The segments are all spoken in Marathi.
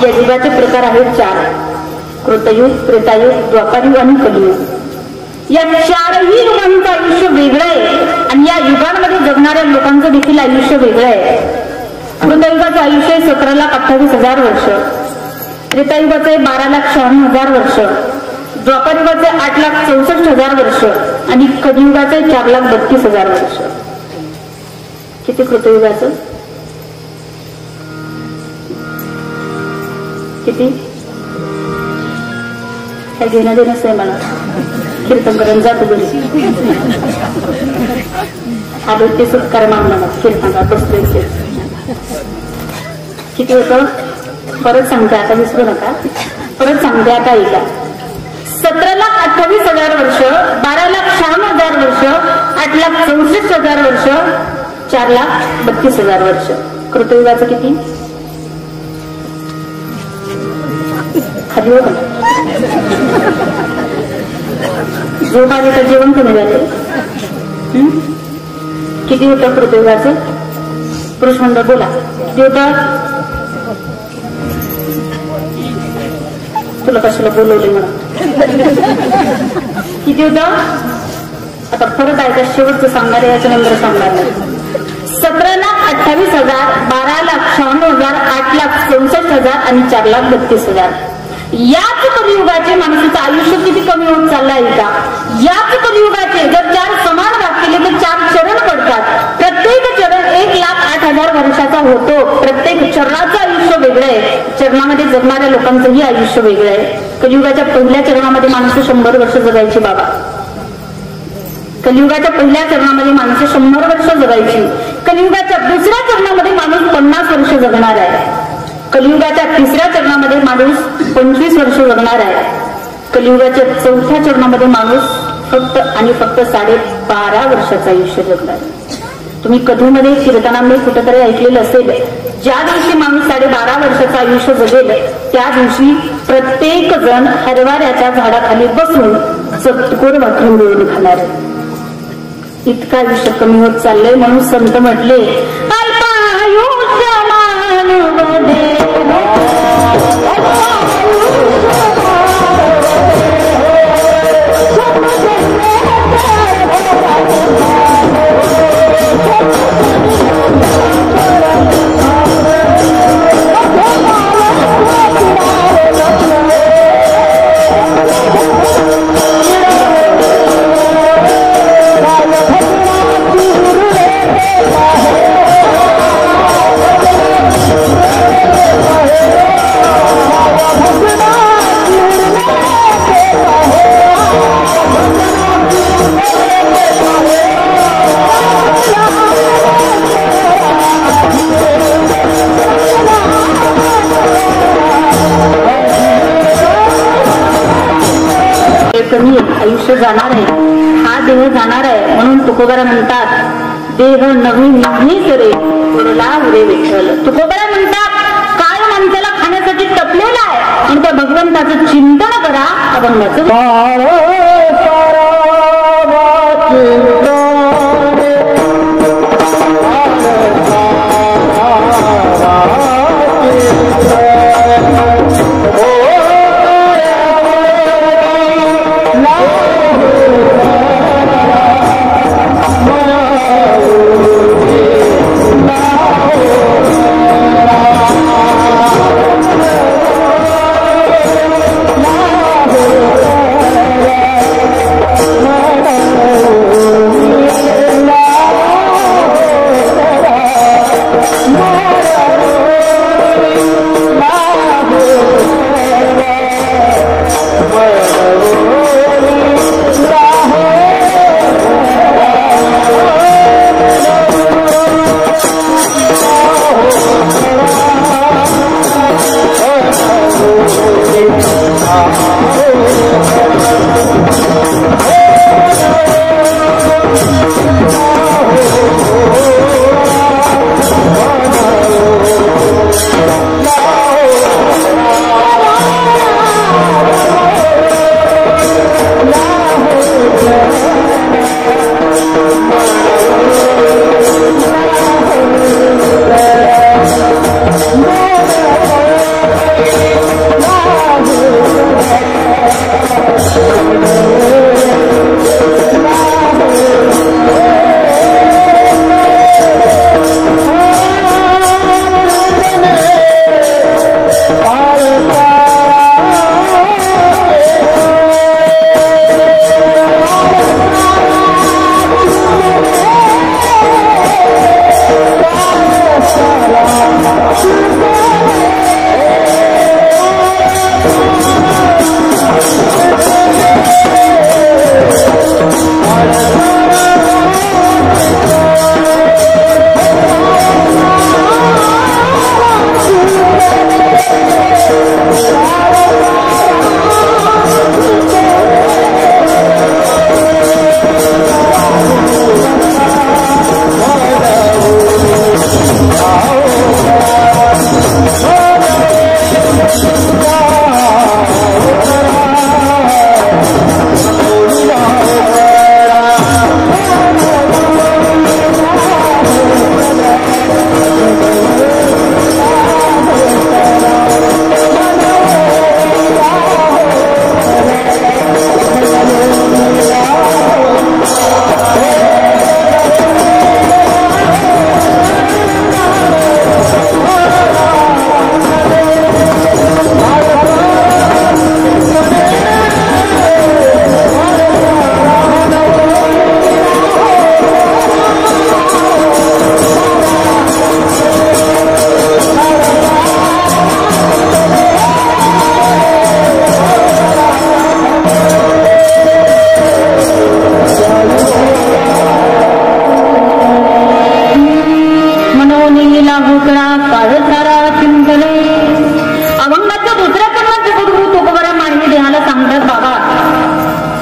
या युगाचे प्रकार आहेत 4: कृतयुग, त्रेतायुग, द्वापारयुग आणि कलियुग. या 4ही युगांचं आयुष्य वेगळं आहे आणि या युगांमध्ये जगणाऱ्या लोकांचं देखील आयुष्य वेगळं आहे. कृतयुगाचं आयुष्य आहे 17,28,000 वर्ष, त्रेतायुगाचं आहे 12,96,000 वर्ष, द्वापारयुगाचे 8,64,000 वर्ष आणि कलियुगाचे 4,32,000 वर्ष. किती कृतयुगाचं? किती? काय घेणं देणंच आहे मला. कीर्तन जातो घरी आलो ते सुटकार मागणार कीर्तनाला बसले. किती होतं? परत सांगते, आता विसरू नका, परत सांगते आता ऐका. 17,28,000 वर्ष, 12,96,000 वर्ष, 8,64,000 वर्ष, 4,32,000 वर्ष. कृतयुगाचं किती? खाली होत झोप आली तर जेवण कमी झाले. किती होतं कृतयुगाचं? पुरुष मंडळ बोला, किती होतं? तुला कशाला बोलवले मला? किती होतं? आता परत ऐका, शेवटचं सांगणार आहे, याच्यानंतर सांगणार नाही. 17,28,000, 12,96,000, 8,64,000 आणि 4,32,000. याच कलियुगाचे माणसाचं आयुष्य किती कमी होत चाललं आहे का? याच कलियुगाचे जर 4 समान भाग केले तर 4 चरण पडतात. प्रत्येक चरण 1,08,000 वर्षाचा होतो. प्रत्येक चरणाचं आयुष्य वेगळं आहे. चरणामध्ये जगणाऱ्या लोकांचंही आयुष्य वेगळं आहे. कलियुगाच्या पहिल्या चरणामध्ये माणसं 100 वर्ष जगायची बाबा. कलियुगाच्या पहिल्या चरणामध्ये माणसं 100 वर्ष जगायची. कलियुगाच्या दुसऱ्या चरणामध्ये माणूस 50 वर्ष जगणार आहे. कलियुगाच्या तिसऱ्या चरणामध्ये माणूस 25 वर्ष जगणार आहे. कलियुगाच्या चौथ्या चरणामध्ये माणूस फक्त आणि फक्त 12.5 वर्षाचं आयुष्य जगणार आहे. तुम्ही कधीमध्ये कीर्तनामध्ये कुठेतरी ऐकलेलं असेल, ज्या दिवशी माणूस 12.5 वर्षाचं आयुष्य जगेल त्या दिवशी प्रत्येक जण हरभऱ्याच्या झाडाखाली बसून चतकोर भाकरी मिळवून खाणार आहे. इतका आयुष्य कमी होत चाललंय. म्हणून संत म्हटले, कमी आयुष्य जाणार आहे, हा देह जाणार आहे. म्हणून तुकोबारा म्हणतात, देह नवी निघणी करे उरला उरे विठ्ठल. तुकोबारा म्हणतात, काय माणसाला खाण्यासाठी टपलेला आहे आणि त्या भगवंताचं चिंतन करा. अभंगाचं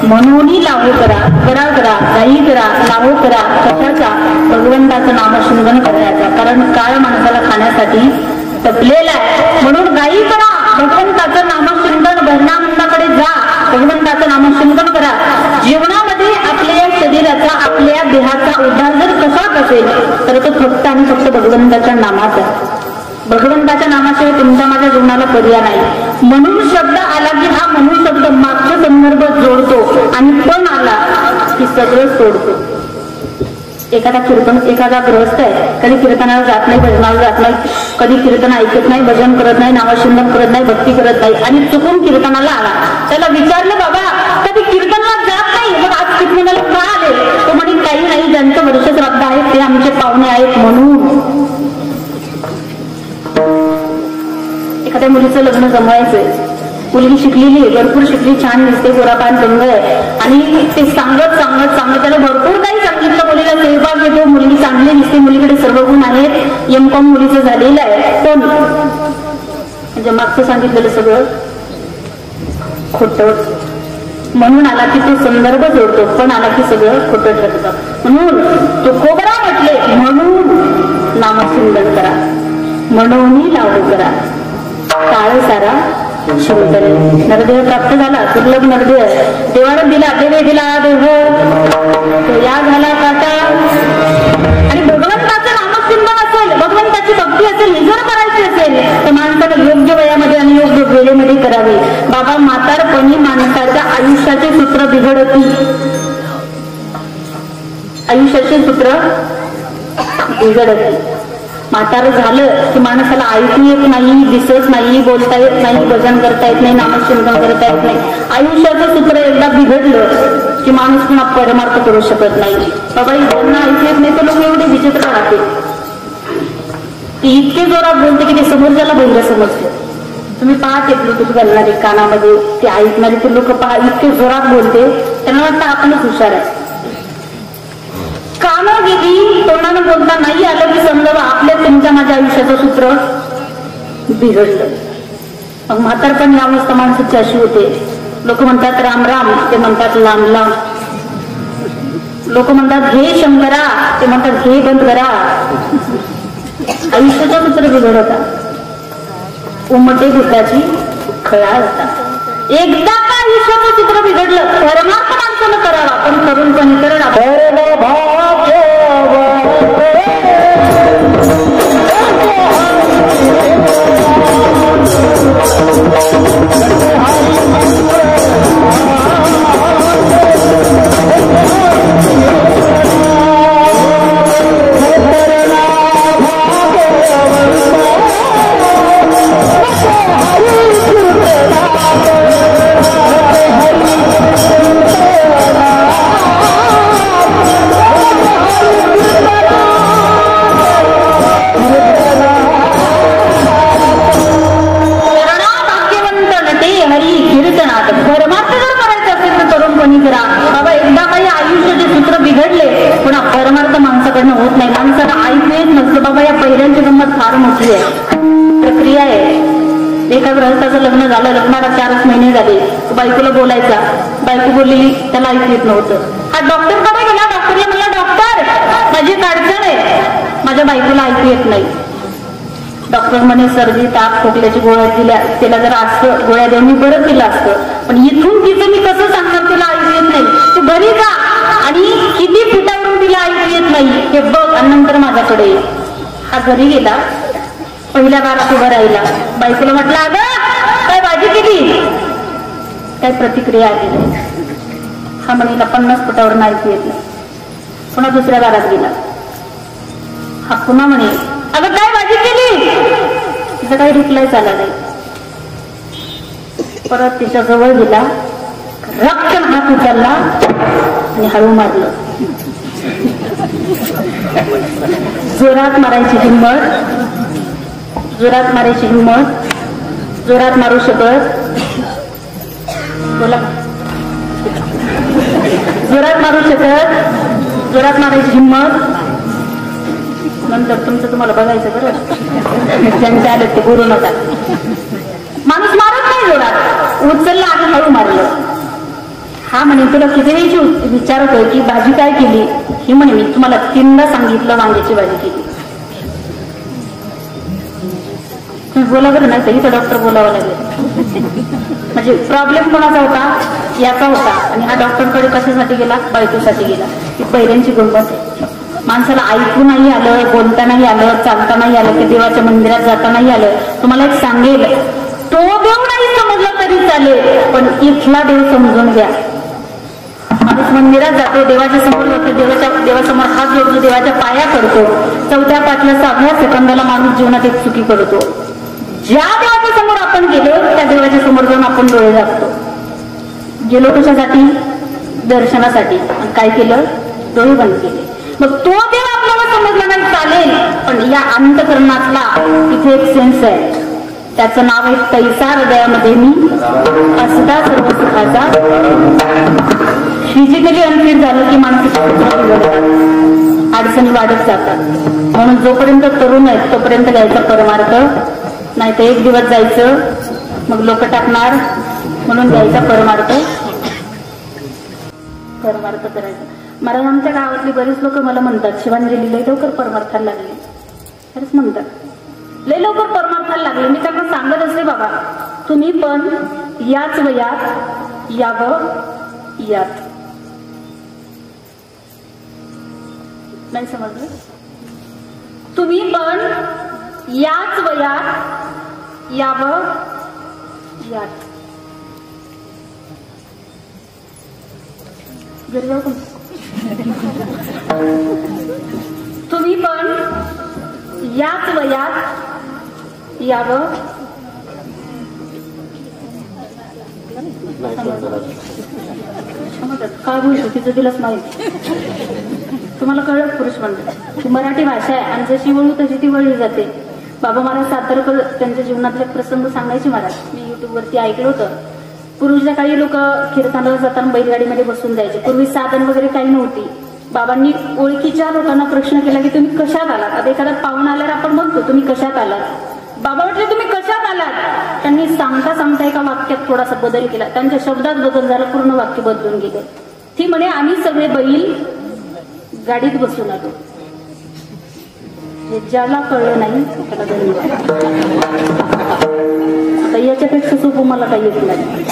म्हणूनही लावू करा, करा करा, गाई करा, लावू करा, कशाचा? भगवंताचं नामस्मरण करायचा. कारण काळ माणसाला खाण्यासाठी तपलेला आहे. म्हणून गाई करा, भगवंताचं नामस्मरण, भजनामंदाकडे जा, भगवंताचं नामस्मरण करा. जीवनामध्ये आपल्या शरीराचा, आपल्या देहाचा उद्धार जर कसा असेल तर तो फक्त आणि फक्त भगवंताच्या नामाचा. भगवंताच्या नामाशिवाय तुमच्या माझ्या जीवनाला पर्याय नाही. म्हणून शब्द आला की हा म्हणून शब्द मागचा संदर्भ जोडतो आणि पण आला की सगळं सोडतो. एखादा गृहस्थ आहे, कधी कीर्तनाला जात नाही, भजनाला जात नाही, कधी कीर्तन ऐकत नाही, भजन करत नाही, नामस्मरण करत नाही, भक्ती करत नाही आणि चुकून कीर्तनाला आला. त्याला विचारलं, बाबा कधी कीर्तनाला जात नाही, मग आज कीर्तनाला का आले? तो म्हणे काही नाही, ज्यांचं वर्ष श्राद्ध आहे ते आमचे पाहुणे आहेत म्हणून. एखाद्या मुलीचं लग्न जमवायचंय, मुलगी शिकलेली आहे, भरपूर शिकली, छान दिसते, गोरापान रंग आहे आणि ते सांगत सांगत सांगत त्याला भरपूर काही सांगितलं. मुलीला सहभाग येतो, मुलगी चांगली दिसते, मुलीकडे सर्व गुण आहेत, एम.कॉम मुलीचं झालेलं आहे, पण म्हणजे मागचं सांगितलेलं सगळं खोटं. म्हणून आला की तो संदर्भ जोडतो, पण आला की सगळं खोटं ठरतं. म्हणून तो कोबरा म्हटले, म्हणून नामस्मरण करा, म्हणूनही लावू करा, काळ सारा शिवतरे. नरदेह प्राप्त झाला, दुर्लभ नरदेह देवानं दिला, देवे दिला देह, तो या झाला काटा. आणि भगवंताचं नामस्मरण असेल, भगवंताची भक्ती असेल, ही जर करायची असेल तर माणसाला योग्य वयामध्ये आणि योग्य वेळेमध्ये करावी. बाबा म्हातारपणी माणसाच्या आयुष्याचे सूत्र बिघडती, आयुष्याचे सूत्र बिघडते. म्हातारं झालं की माणसाला ऐकू येत नाही, दिसत नाही, बोलता येत नाही, भजन करता येत नाही, नामस्मरण करता येत नाही. आयुष्याचं सूत्र एकदा बिघडलं की माणूस पुन्हा परमार्थ करू शकत नाही. बाबा ज्यांना ऐकू येत नाही तर लोक एवढे विचित्र राहते, ते इतके जोरात बोलते की ते समोरच्याला बहिरं समजते. तुम्ही पाहते ब्लूटूथ घालणारे कानामध्ये, ते ऐकणारे ते लोक पहा, इतके जोरात बोलते, त्यांना वाटतं आपणच हुशार आहे. कानं गेली, तोंडानं बोलता नाही आलं की समजा आपल्या तुमच्या माझ्या आयुष्याचं सूत्र बिघडलं. मग म्हातारपण या अवस्था माणसाची अशी होते. लोक म्हणतात राम राम, ते म्हणतात लांब लांब. लोक म्हणतात हे शंकरा, ते म्हणतात हे बंद करा. आयुष्याचं सूत्र बिघडता, उमटे भूताची खळा होता. एकदा का आयुष्याचं चित्र बिघडलं, परमार्थ माणसानं करावा, पण तरुणपणी करणं प्रक्रिया आहे. एका गृहस्थाचं लग्न झालं, लग्नाला 4 महिने झाले, बायकोला बोलायचा, बायको बोललेली, त्याला ऐकू येत नव्हतं. हा डॉक्टरकडे गेला, डॉक्टरला म्हणला, डॉक्टर माझी अडचण आहे, माझ्या बायकोला ऐकू येत नाही. डॉक्टर म्हणे सर्दी ताप खोकल्याची गोळ्या दिल्या, त्याला जर असं गोळ्या देऊन मी बरं केलं असतं, पण इथून तिचं मी कसं सांगणार तिला ऐकू येत नाही, तू घरी जा आणि किती फुटावरून तिला ऐकू येत नाही हे बघ आणि नंतर माझ्याकडे. हा घरी गेला, पहिल्या बारात उभा राहिला, बायकोला म्हटलं अगं काय भाजी केली, काय प्रतिक्रिया आली. हा म्हणेला 50 फुटावरून ऐकू येत नाही. पुन्हा दुसऱ्या बारात गेला, हा पुन्हा म्हणे अगं काय भाजी केली, तिचा काही रिप्लाय झाला नाही. परत तिच्या जवळ गेला, रक्कन हात उचलला आणि हळू मारलं. जोरात मारायची हिंमत, जोरात मारायची हिंमत, जोरात मारू शकत, बोला, जोरात मारू शकत, जोरात मारायची हिंमत. नंतर तुमचं तुम्हाला बघायचं बरं, ज्यांचे आले ते बोलू नका. माणूस मारत नाही जोरात, उचलला आणि हळू मारलं. हा म्हणे तुला किती वेळची विचारतोय की भाजी काय केली, ही म्हणे मी तुम्हाला 3दा सांगितलं वांग्याची भाजी केली. तुम्ही बोला बरं नाही तर इथं डॉक्टर बोलावं लागेल. म्हणजे प्रॉब्लेम कोणाचा होता, याचा होता. आणि हा डॉक्टरकडे कशासाठी गेला, बायकोसाठी गेला. ही पहिल्यांची गंमत आहे. माणसाला ऐकू नाही आलं, बोलता नाही आलं, चालता नाही आलं, की देवाच्या मंदिरात जाता नाही आलं. तुम्हाला एक सांगेल, तो देव नाही समजला तरी चालेल, पण इथला देव समजून घ्या. माणूस मंदिरात जातो, देवाच्या समोर जातो, देवासमोर हात जोडतो, देवाच्या पाया करतो. 4थ्या 5व्या 6व्या सेकंदाला माणूस जीवनात एक चुकी करतो. ज्या देवाच्या समोर आपण गेलो त्या देवाच्या समोर जाऊन आपण डोळे झाकतो. गेलो कशासाठी, दर्शनासाठी. आणि काय केलं, डोळे बंद केले. मग तो देव आपल्याला समजला नाही चालेल, पण या अंतकरणातला तिथे एक सेन्स आहे, त्याचं नाव आहे तैसा हृदयामध्ये मी असता सर्व सुखाचा. फिजिकली अनफिट झालं की मानसिक अडचणी वाढत जातात. म्हणून जोपर्यंत तरुण आहेत तोपर्यंत घ्यायचा परमार्थ, नाही तर एक दिवस जायचं मग लोक टाकणार, म्हणून घ्यायचा परमार्थ करायचा. मला आमच्या गावातली बरीच लोक मला म्हणतात, शिवांजली लय लवकर परमार्थाला लागले. खरंच म्हणतात, लय लवकर परमार्थाला लागले. मी त्यांना सांगत असते, बाबा तुम्ही पण याच वयात यावं यात. नाही समजलं, तुम्ही पण याच वयात यावं यात. घरी जाऊ पण तुम्ही पण याच वयात यावं. काय बोलतो तिचं तिलाच माहिती. तुम्हाला कळलं, पुरुष म्हणतात ती मराठी भाषा आहे आणि जशी वळू तशी ती वळली जाते. बाबा मला सातारकर त्यांच्या जीवनातले प्रसंग सांगायचे मला, मी युट्यूबवरती ऐकलं होतं. पूर्वीच्या काही लोक कीर्तनाला जाताना बैलगाडीमध्ये बसून जायचे. पूर्वी साधन वगैरे काही नव्हती. बाबांनी ओळखीच्या लोकांना प्रश्न केला की तुम्ही कशात आलात. आता एखादा पाहुणा आल्यावर आपण म्हणतो तुम्ही कशात आलात. बाबा म्हटले तुम्ही कशात आलात. त्यांनी सांगता सांगता एका वाक्यात थोडासा बदल केला, त्यांच्या शब्दात बदल झाला, पूर्ण वाक्य बदलून गेलं. ती म्हणे आम्ही सगळे बैल गाडीत बसून आलो. हे ज्याला कळलं नाही त्याला धन्यवाद. आता याच्यापेक्षा सोपं मला काही येत नाही.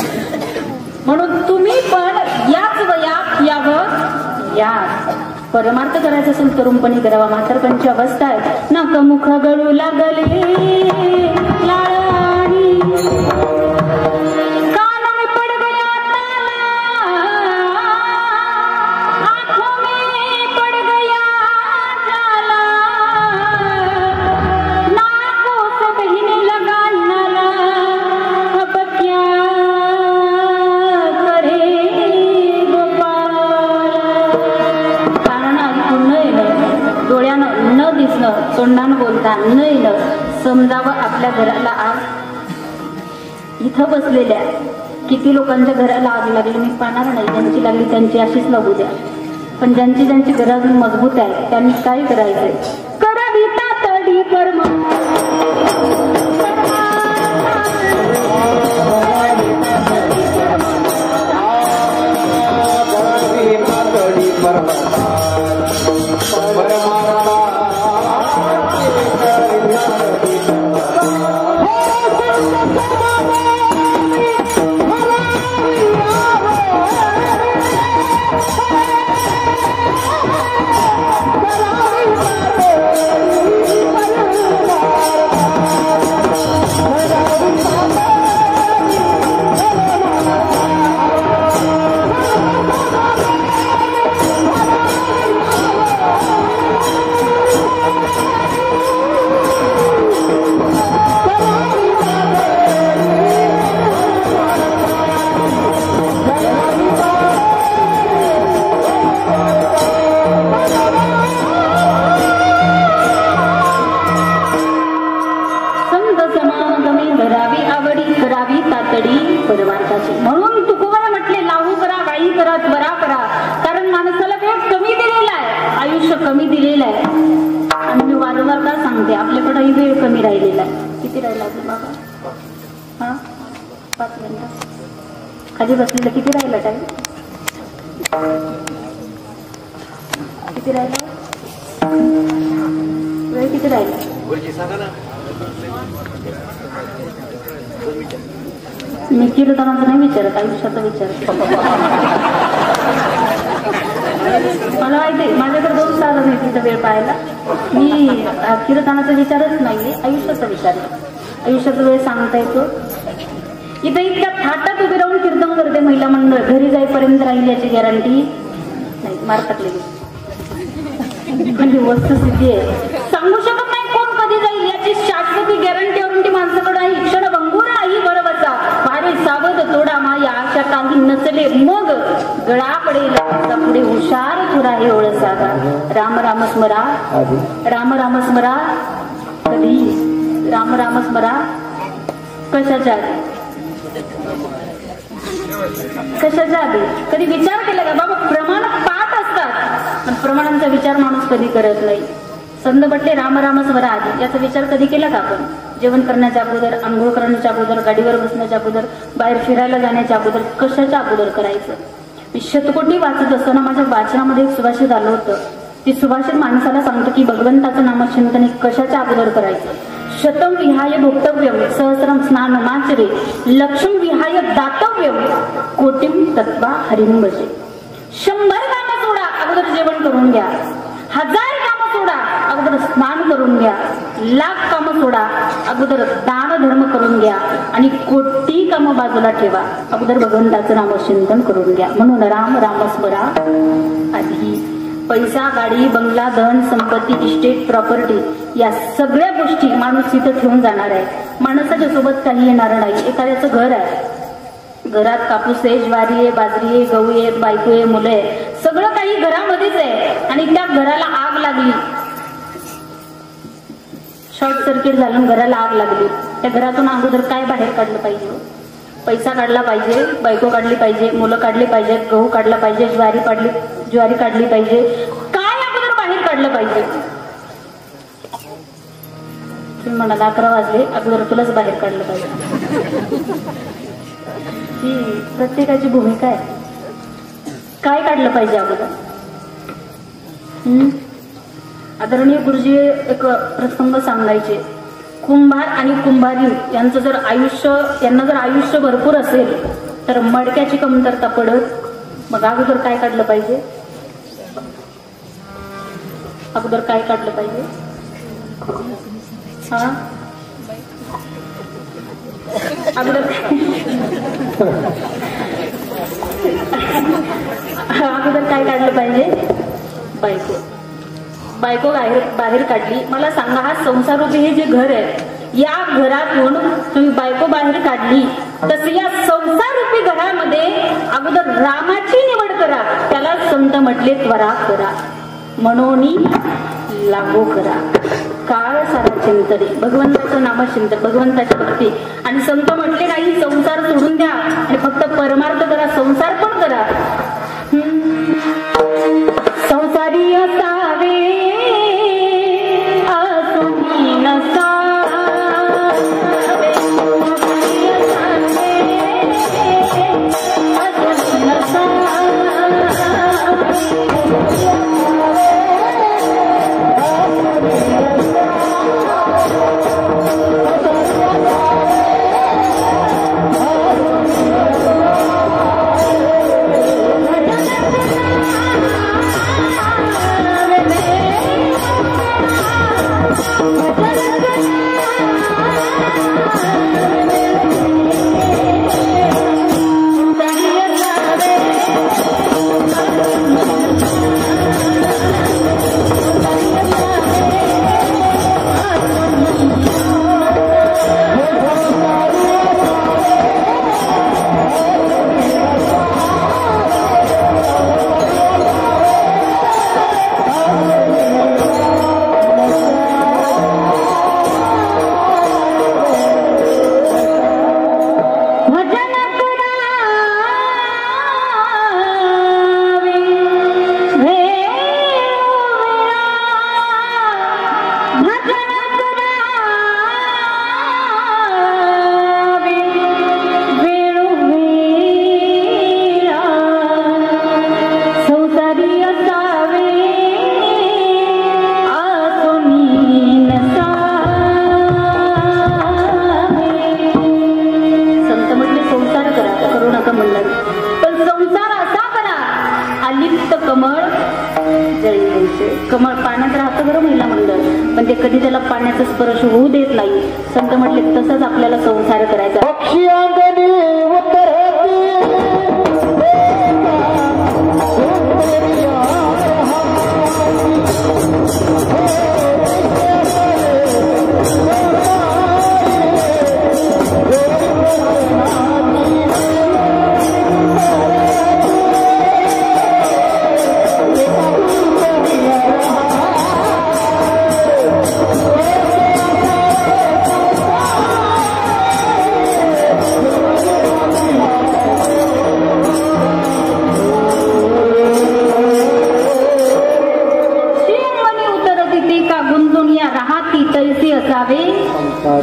म्हणून तुम्ही पण याच वयात यावं या. परमार्थ करायचा असेल तरुणपणी करावा. म्हातारपणची अवस्था आहे, नकमुख गळू लागले लाळानी, कान में पड़ गया ताला, आंखों में पड़ गया जाला, नाकों से बहने लगा नाला, अब क्या करे गोपाल. कारण ऐकून न येणं, डोळ्यानं न दिसणं, तोंडानं बोलता न येणं, समजावं आपल्या घराला आग. इथं बसलेल्या किती लोकांच्या घराला आग लागली मी पाहणार नाही. ज्यांची लागली त्यांची अशीच लागू द्या. पण ज्यांची ज्यांची घर अजून मजबूत आहे त्यांनी काय करायचंय, करावी तातडी कर्म. म्हणून तुकोबाने म्हटले लावू करा, गाई करा, त्वरा करा. कारण माणसाला वेळ कमी दिलेला आहे, आयुष्य कमी दिलेलं आहे. आणि मी वारंवार का सांगते, आपल्याकडे वेळ कमी राहिलेला आहे. किती राहिला बाबा? हा 5 मिनिटं खाली बसलेला किती राहिला टाइम? किती राहिला वेळ? किती राहिला? मी कीर्तनाचं नाही विचारत, आयुष्याचं विचारत. मला माहिती माझ्याकडे 2 तास आहे तिथं वेळ पाहायला. मी कीर्तनाचा विचारच नाहीये, आयुष्याचा विचार. आयुष्याचा वेळ सांगता येतो. इथं इतक्या थाटात उभी राहून कीर्तन करते महिला मंडळ, घरी जाईपर्यंत राहील याची गॅरंटी नाही. मार टाकलेली म्हणजे वस्तुस्थिती आहे. सांगू शकत नाही कोण कधी जाईल याची शाश्वती गॅरंटीवरून ती माणसाकडे आहे. क्षण भंगूर नाही बरोबरचा भारी सावध तोडा माया अशा काही नचले मग गळा पडेल पुढे हुशार थोडा हे ओळख साधा. राम राम स्मरा, राम राम स्मरा. कधी राम राम स्मरा? कशाच्या आधी? कशाच्या आधी? कधी विचार केला का? बाबा प्रमाण पाठ असतात पण प्रमाणांचा विचार माणूस कधी करत नाही. संत म्हटले राम राम स्मरा आधी. याचा विचार कधी केला का आपण? जेवण करण्याच्या अगोदर, आंघोळ करण्याच्या अगोदर, गाडीवर बसण्याच्या अगोदर, बाहेर फिरायला जाण्याच्या अगोदर, कशाच्या अगोदर करायचं? मी शतकोटी वाचत असताना माझ्या वाचनामध्ये एक सुभाषित आलं होतं. ती सुभाषित माणसाला सांगतं की भगवंताचं नामचिंतन कशाच्या अगोदर करायचं. शतम विहाय भोक्तव्यम सहस्रम स्नानमाचरे लक्षम विहाय दातव्यम कोटिम तत्वा हरिम भजे. 100 कामं सोडा, अगोदर जेवण करून घ्या. 1000 कामं सोडा, अगोदर स्नान करून घ्या. 1,00,000 कामं सोडा, अगोदर दान धर्म करून घ्या. आणि कोटी कामं बाजूला ठेवा, अगोदर भगवंताचं नामचिंतन करून घ्या. म्हणून राम राम स्मरा आधी. पैसा, गाडी, बंगला, धन, संपत्ती, इस्टेट, प्रॉपर्टी या सगळ्या गोष्टी माणूस तिथं ठेवून जाणार आहे. माणसाच्या सोबत काही येणार नाही. एखाद्याचं घर आहे, घरात कापूस आहे, ज्वारी आहे, बाजरी आहे, गहू आहे, बायको आहे, मुलं आहे, सगळं काही घरामध्येच आहे. आणि त्या घराला आग लागली, शॉर्ट सर्किट झालं, घराला आग लागली. त्या घरातून अगोदर काय बाहेर काढलं पाहिजे? पैसा काढला पाहिजे, बायको काढली पाहिजे, मुलं काढली पाहिजे, गहू काढला पाहिजे, ज्वारी काढली पाहिजे. काय अगोदर बाहेर काढलं पाहिजे? तुम्ही म्हणाला 11 वाजले, अगोदर तुलाच बाहेर काढलं पाहिजे. ही प्रत्येकाची भूमिका आहे. काय काढलं पाहिजे अगोदर? आदरणीय गुरुजी एक प्रसंग सांगायचे. कुंभार आणि कुंभारी यांचं जर आयुष्य भरपूर असेल तर मडक्याची कमतरता पडत. मग अगोदर काय काढलं पाहिजे? अगोदर काय काढलं पाहिजे? हा अगोदर काय काढलं पाहिजे? बायको बाहेर काढली. मला सांगा, हा संसारूपी हे जे घर आहे, या घरातून तुम्ही बायको बाहेर काढली, तसं या संसारूपी घरामध्ये अगोदर रामाची निवड करा. त्याला संत म्हटले त्वरा करा, म्हणून लागू करा. काळ सारा चिंतने, भगवंताचं नामचिंतन, भगवंताची भक्ती. आणि संत म्हटले नाही संसार सोडून द्या आणि फक्त परमार्थ करा, संसार पण करा. संसारी असावे असुनी नसावे, असुनी नसावे. म्हणजे कधी त्याला पाण्याचा स्पर्श होऊ देत नाही. संत म्हटले तसंच आपल्याला संसार करायचा. पक्षी अंगणी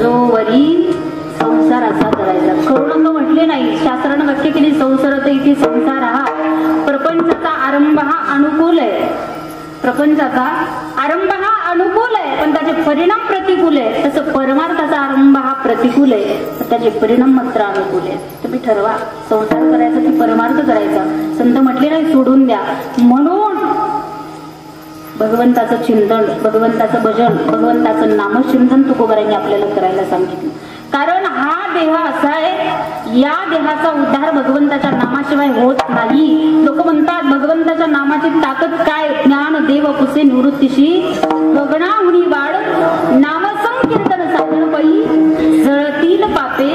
जोवरी संसार असा करायचा. करुणानं म्हटले नाही, शास्त्रानं व्याख्या केली संसारात इथे संसार हा प्रपंचाचा आरंभ हा अनुकूल आहे. प्रपंचाचा आरंभ हा अनुकूल आहे पण त्याचे परिणाम प्रतिकूल आहे. तसं परमार्थाचा आरंभ हा प्रतिकूल आहे पण त्याचे परिणाम मात्र अनुकूल आहे. तुम्ही ठरवा संसार करायचा की परमार्थ करायचा. संत म्हटले नाही सोडून द्या. म्हणून भगवंताचं चिंतन, भगवंताचं भजन, भगवंताचं नामचिंतन तुकोबारांनी आपल्याला करायला सांगितलं. कारण हा देह असा आहे, या देहाचा उद्धार भगवंताच्या नामाशिवाय होत नाही. लोक म्हणतात भगवंताच्या नामाची ताकद काय? ज्ञान देव पुसे निवृत्तीशी गगनाहुनी वाढ नामसंकीर्तन साधन पै जळतील पापे.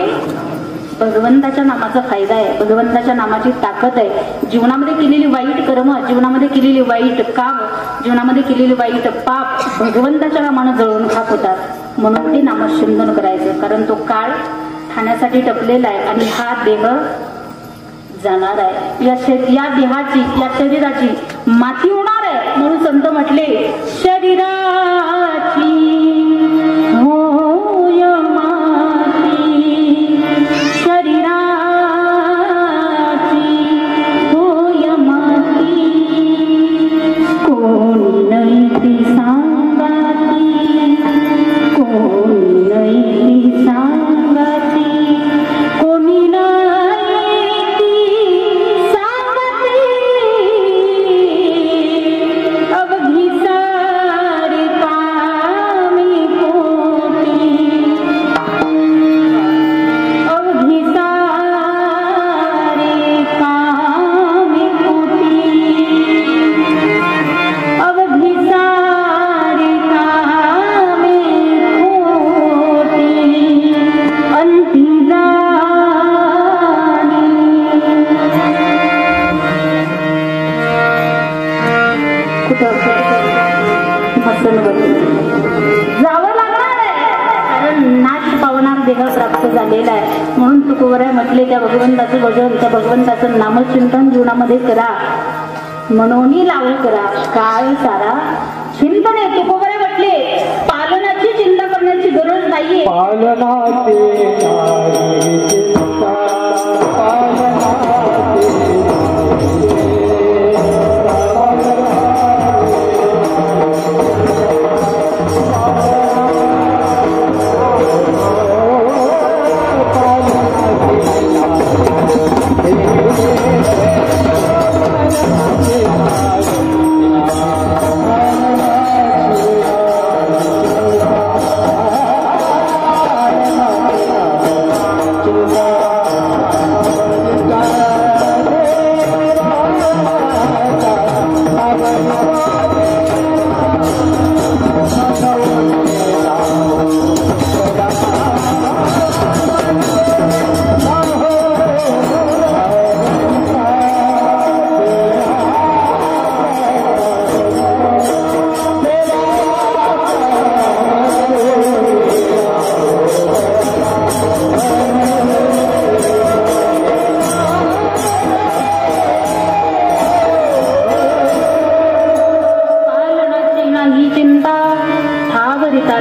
भगवंताच्या नामाचा फायदा आहे, भगवंताच्या नामाची ताकद आहे. जीवनामध्ये केलेली वाईट कर्म, जीवनामध्ये केलेली वाईट काम, जीवनामध्ये केलेली वाईट पाप भगवंताच्या नामानं जळून खाक होतात. म्हणून ते नामचिंतन करायचं. कारण तो काळ ठाण्यासाठी टपलेला आहे आणि हा देह जाणार आहे. या देहाची, या शरीराची माती होणार आहे. म्हणून संत म्हटले शरीराची होय माती, शरीराची होय माती, कोणी नाही ती सांगाती, कोणी नाही ती सांगाती, कोणी नाही ती सांगाती, अवघी सारी कामी पोटी, अवघी सारी कामी पोटी, अवघी सारी कामी पोटी, अंती जावं लागणार आहे. कारण नाश पावणार देह प्राप्त झालेला आहे. म्हणून तुकोबाराय म्हटले त्या भगवंताचं भजन, त्या भगवंताचं नामचिंतन जीवनामध्ये करा. म्हणून लावू करा काळ सारा चिंतन आहे. तुकोबाराय म्हटले पालनाची चिंता करण्याची गरज नाहीये.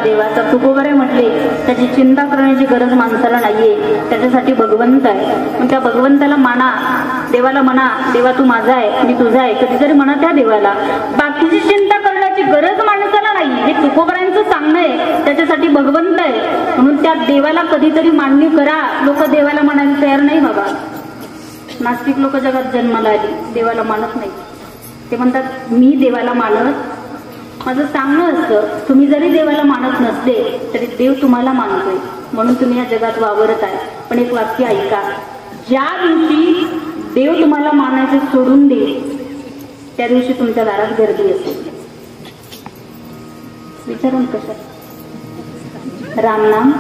देवाचा तुकोबाराय म्हटले त्याची चिंता करण्याची गरज माणसाला नाहीये. त्याच्यासाठी भगवंत आहे. पण त्या भगवंताला माना, देवाला म्हणा देवा तू माझा आहे, मी तुझा आहे. कधीतरी म्हणा त्या देवाला. बाकीची चिंता करण्याची गरज माणसाला नाही. हे तुकोबारायांचं सांगणं आहे. त्याच्यासाठी भगवंत आहे. म्हणून त्या देवाला कधीतरी मान्य करा. लोक देवाला मानायला तयार नाही बाबा. नास्तिक लोक जगात जन्माला आली, देवाला मानत नाही. ते म्हणतात मी देवाला मानत माझं सांगणं असतं, तुम्ही जरी देवाला मानत नसले तरी देव तुम्हाला मानतोय, म्हणून तुम्ही या जगात वावरत आहे. पण एक वाक्य ऐका, ज्या दिवशी देव तुम्हाला मानायचं सोडून दे त्या दिवशी तुमच्या दारात गर्दी असेल. विचारून कशात? रामनाम.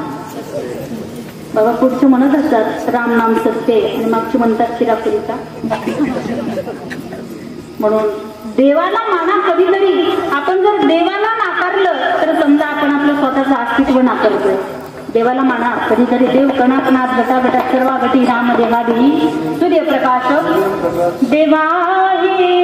बाबा पुढचे म्हणत असतात रामनाम सत्य आणि मागचे म्हणतात किरापुरीचा. म्हणून देवाला माना. कधीतरी आपण जर देवाला नाकारलं तर समजा आपण आपलं स्वतःचं अस्तित्व नाकारतोय. देवाला माना. कधीतरी देव कणाकणात गटागटात सर्वा गटी राम देवादी सूर्यप्रकाश देवा देव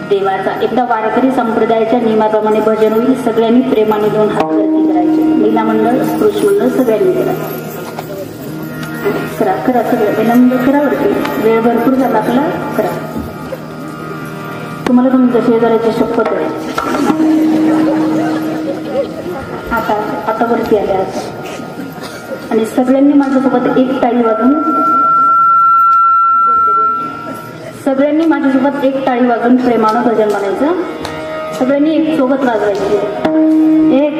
देवाचा. एकदा वारकरी संप्रदायाच्या नियमाप्रमाणे भजन होईल. सगळ्यांनी प्रेमाने 2 हात वरती करायचे. महिला मंडळ पुरुष मंडळ सगळ्यांनी करा करा सगळं विलंब करा. वरती वेळ भरपूर झाला आपला. करा. तुम्हाला तुमच्या शेजाऱ्याची शपथ आहे. आता वरती आल्या आणि सगळ्यांनी माझ्यासोबत एक टाळी वाजून प्रेमानं भजन म्हणायचं. सगळ्यांनी एक सोबत वाजवायची. एक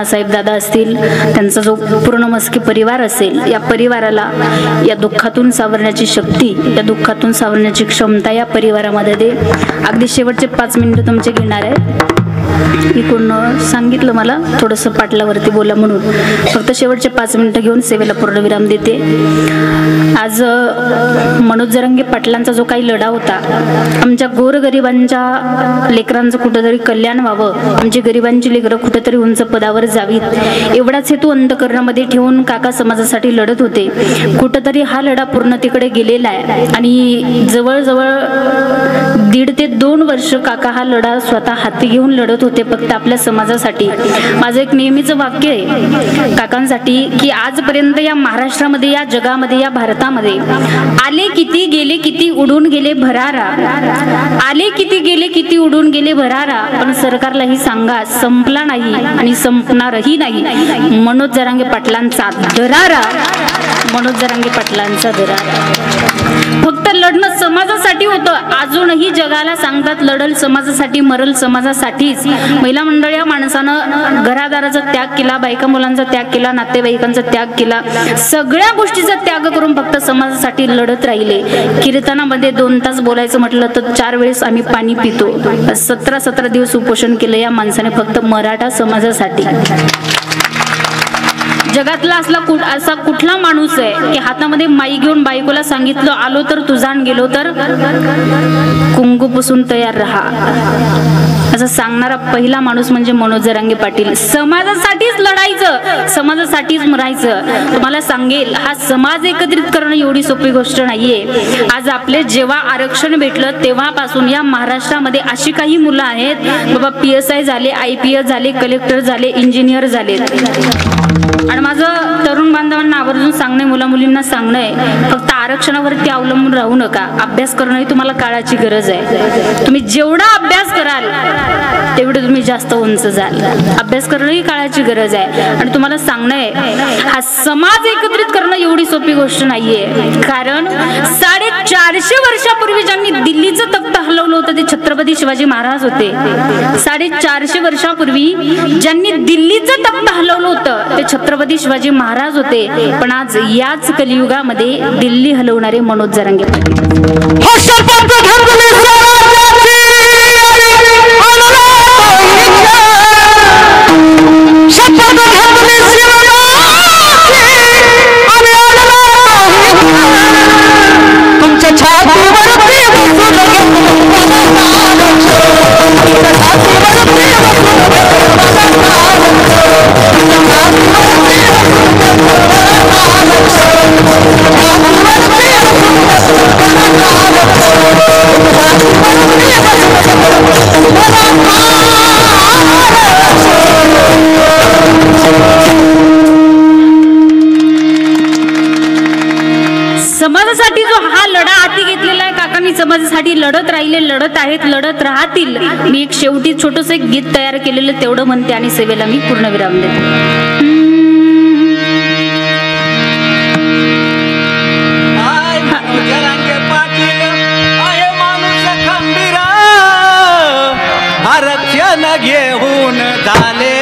साहेब दादा असतील, त्यांचा जो पूर्ण मस्की परिवार असेल, या परिवाराला या दुःखातून सावरण्याची शक्ती, या दुःखातून सावरण्याची क्षमता या परिवारामध्ये दे. अगदी शेवटचे 5 मिनिटं तुमचे घेणार आहे. इकडून सांगितलं मला थोडंसं पाटलावरती बोला म्हणून, फक्त शेवटचे 5 मिनिटं घेऊन सेवेला पूर्णविराम देते. आज मनोज जरांगे पाटलांचा जो काही लढा होता, आमच्या गोरगरिबांच्या लेकरांचं कुठंतरी कल्याण व्हावं, आमची गरिबांची लेकरं कुठेतरी उंच पदावर जावीत, एवढाच हेतू अंतःकरणामध्ये ठेवून काका समाजासाठी लढत होते. कुठंतरी हा लढा पूर्णतेकडे गेलेला आहे आणि जवळजवळ 1.5 ते 2 वर्ष काका हा लढा स्वतः हाती घेऊन लढत होते, फक्त आपल्या समाजासाठी. माझं एक नेहमीचं वाक्य आहे काकांसाठी की आजपर्यंत या महाराष्ट्रामध्ये, या जगामध्ये, या भारतामध्ये आले किती गेले किती उडून गेले भरारा, आले किती गेले किती उडून गेले भरारा, पण सरकारलाही सांगा संपला नाही आणि संपणारही नाही मनोज जरांगे पाटलांचा दरारा. मनोज जरांगे पाटलांचा दरारा फक्त लढणं समाजासाठी होतं. अजूनही जगाला सांगतात लढल समाजासाठी, मरल समाजासाठीच. महिला मंडळ या माणसानं घरादाराचा त्याग केला, बायका मुलांचा त्याग केला, नातेवाईकांचा त्याग केला, सगळ्या गोष्टीचा त्याग करून फक्त समाजासाठी लढत राहिले. कीर्तनामध्ये 2 तास बोलायचं म्हटलं तर 4 वेळेस आम्ही पाणी पितो. 17 दिवस उपोषण केलं या माणसाने फक्त मराठा समाजासाठी. जगातला असा कुठला माणूस आहे की हातामध्ये माई घेऊन बायकोला सांगितलं आलो तर तुझा गेलो तर कुंकू पुसून तयार राहा असं सांगणारा पहिला माणूस म्हणजे मनोज जरांगे पाटील. समाजासाठीच लढायचं, समाजासाठीच मरायचं. तुम्हाला सांगेल हा समाज एकत्रित करणं एवढी सोपी गोष्ट नाहीये. आज आपले जेव्हा आरक्षण भेटलं तेव्हापासून या महाराष्ट्रामध्ये अशी काही मुलं आहेत बाबा PSI झाले, IPS झाले, कलेक्टर झाले, इंजिनियर झाले. आणि माझं तरुण बांधवांना आवर्जून सांगणे, मुला मुलींना सांगणं फक्त आरक्षणावरती अवलंबून राहू नका. अभ्यास करणं ही तुम्हाला काळाची गरज आहे. तुम्ही जेवढा अभ्यास कराल तेवढे तुम्ही जास्त उंच जाल. अभ्यास करणं ही काळाची गरज आहे. आणि तुम्हाला सांगणं हा समाज एकत्रित करणं एवढी सोपी गोष्ट नाहीये. कारण 450 वर्षापूर्वी ज्यांनी दिल्लीचं तख्त हलवलं होतं ते छत्रपती शिवाजी महाराज होते. 450 वर्षापूर्वी ज्यांनी दिल्लीचं तख्त हलवलं होतं ते छत्रपती शिवाजी महाराज होते. पण आज याच कलियुगामध्ये दिल्ली हलवणारे मनोज जरांगे पाटील. समाजासाठी जो हा लढा हाती घेतलेला आहे काकांनी, समाजासाठी लढत राहिले, लढत आहेत, लढत राहतील. मी एक शेवटी छोटस एक गीत तयार केलेलं तेवढं म्हणते आणि सेवेला मी पूर्णविराम देते. आरक्षण घेऊन झाले